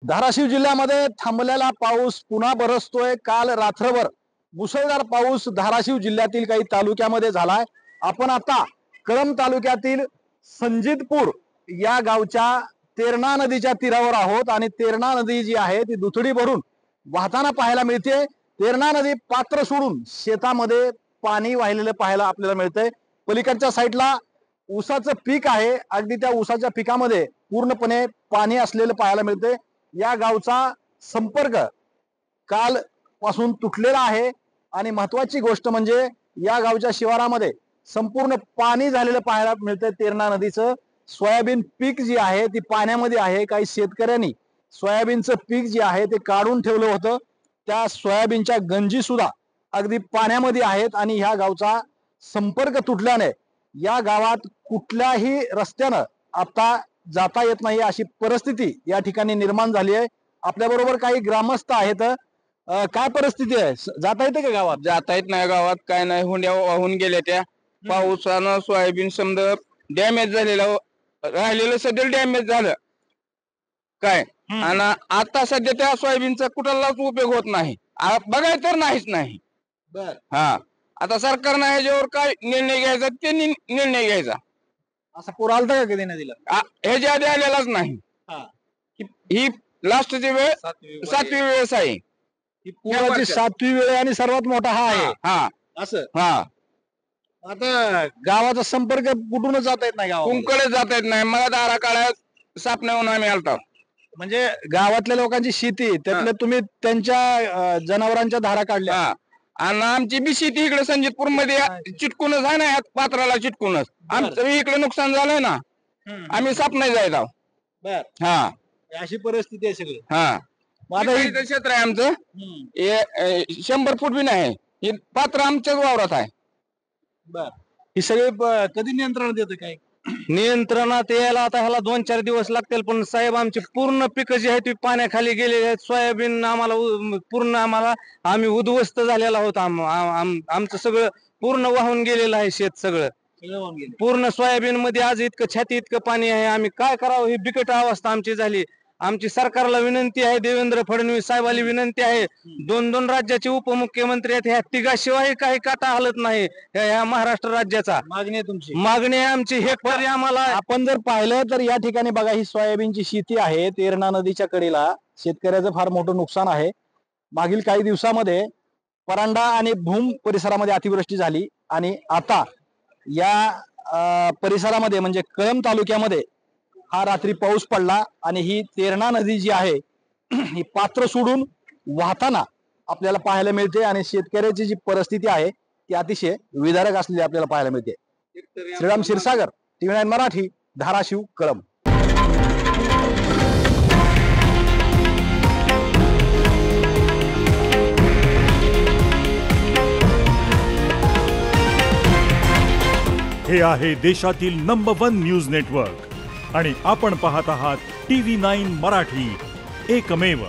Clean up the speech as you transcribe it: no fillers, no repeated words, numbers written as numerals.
धाराशिव जिल्ह्यामध्ये थांबलेला पाऊस पुन्हा बरसतोय। काल रात्रभर मुसळधार पाऊस धाराशिव जिल्ह्यातील काही तालुक्यामध्ये झालाय। आपण आता कळंब तालुक्यातील संजितपूर या गावच्या तेरणा नदीच्या तीरावर आहोत आणि तेरणा नदी जी आहे ती दुथडी भरून वाहताना पाहायला मिळते। तेरणा नदी पात्र सोडून शेतामध्ये पाणी वाहिलेलं पाहायला आपल्याला मिळतंय। पलीकडच्या साईडला ऊसाचं पीक आहे, अगदी त्या ऊसाच्या पिकामध्ये पूर्णपणे पाणी असलेलं पाहायला मिळते। या गावचा संपर्क काल पासून तुटलेला आहे आणि महत्त्वाची गोष्ट म्हणजे या गावच्या शिवारामध्ये संपूर्ण पाणी झालेलं पाहायला मिळतंय। तेरणा नदीचं सोयाबीन पीक जी आहे ती पाण्यामध्ये आहे। काही शेतकऱ्यांनी सोयाबीनचं पीक जे आहे ते काढून ठेवलं होतं, त्या सोयाबीनच्या गंजी सुद्धा अगदी पाण्यामध्ये आहेत आणि ह्या गावचा संपर्क तुटल्याने या गावात कुठल्याही रस्त्यानं आता जाता येत नाही अशी परिस्थिती या ठिकाणी निर्माण झाली आहे। आपल्या बरोबर काही ग्रामस्थ आहेत। काय परिस्थिती आहे, जाता येते का गावात? जाता येत नाही गावात, काय नाही, हुंड्या वाहून गेल्या त्या पावसानं। सोयाबीन समजा डॅमेज झालेलं, राहिलेलं सध्या डॅमेज झालं काय। आणि आता सध्या त्या सोयाबीनचा कुठलाच उपयोग होत नाही, बघायचं तर नाहीच नाही। बर, हा, आता सरकारनं ह्याच्यावर काय निर्णय घ्यायचा ते निर्णय घ्यायचा। असा पूर आलता का कधी नदीला? ह्याच्या आधी आलेलाच नाही। ही लास्टची वेळ 7वी वेळेस आहे। ही पुराची 7वी वेळ आणि सर्वात मोठा हा आहे। हा असं हा, आता गावाचा संपर्क कुठूनच जाता येत नाही गावात, कुंकडे जाता येत नाही। मला दारा काळात सापण्याहून आम्ही आलतो। म्हणजे गावातल्या लोकांची शेती त्यातले तुम्ही त्यांच्या जनावरांच्या धारा काढल्या। आणि आमची बी शेती इकडे संजितपूर मध्ये चिटकूनच आहे ना, पात्राला चिटकूनच आमचं इकडे नुकसान झालंय ना, आम्ही साप नाही जायला। बर, हा, अशी परिस्थिती आहे सगळी। हा, आता ही क्षेत्र आहे आमचं, 100 फूट बी नाही, हे पात्र आमच्याच वावरात आहे। बर, ही सगळी कधी नियंत्रणात येतं काय? नियंत्रणात यायला आता ह्याला 2-4 दिवस लागतील, पण साहेब आमची पूर्ण पिकं जी आहेत ती पाण्याखाली गेलेली आहेत। सोयाबीन आम्हाला पूर्ण आम्ही उद्ध्वस्त झालेला आहोत। आमचं सगळं पूर्ण वाहून गेलेलं आहे, शेत सगळं पूर्ण सोयाबीन मध्ये आज इतकं छाती इतकं पाणी आहे। आम्ही काय करावं ही बिकट अवस्था आमची झाली। आमची सरकारला विनंती आहे, देवेंद्र फडणवीस साहेबांना विनंती आहे, 2 राज्याचे उपमुख्यमंत्री आहेत, ह्या तिघाशिवाय काही काटा हलत नाही ह्या महाराष्ट्र राज्याचा। मागणी आहे तुमची? मागणी आहे आमची हेक्टरी आम्हाला। आपण जर पाहिलं तर या ठिकाणी बघा, ही सोयाबीनची शेती आहे तेरणा नदीच्या कडेला। शेतकऱ्याचं फार मोठं नुकसान आहे। मागील काही दिवसामध्ये परांडा आणि भूम परिसरामध्ये अतिवृष्टी झाली आणि आता या परिसरामध्ये म्हणजे कळंब तालुक्यामध्ये हा रात्री पाऊस पडला आणि ही तेरणा नदी जी आहे ही पात्र सोडून वाहताना आपल्याला पाहायला मिळते आणि शेतकऱ्याची जी परिस्थिती आहे ती अतिशय विदारक असलेली आपल्याला पाहायला मिळते। श्रीराम क्षीरसागर, TV9 मराठी, धाराशिव, कळंब। हे आहे देशातील नंबर 1 न्यूज नेटवर्क आणि आपण पाहत आहात TV9 मराठी, एकमेव।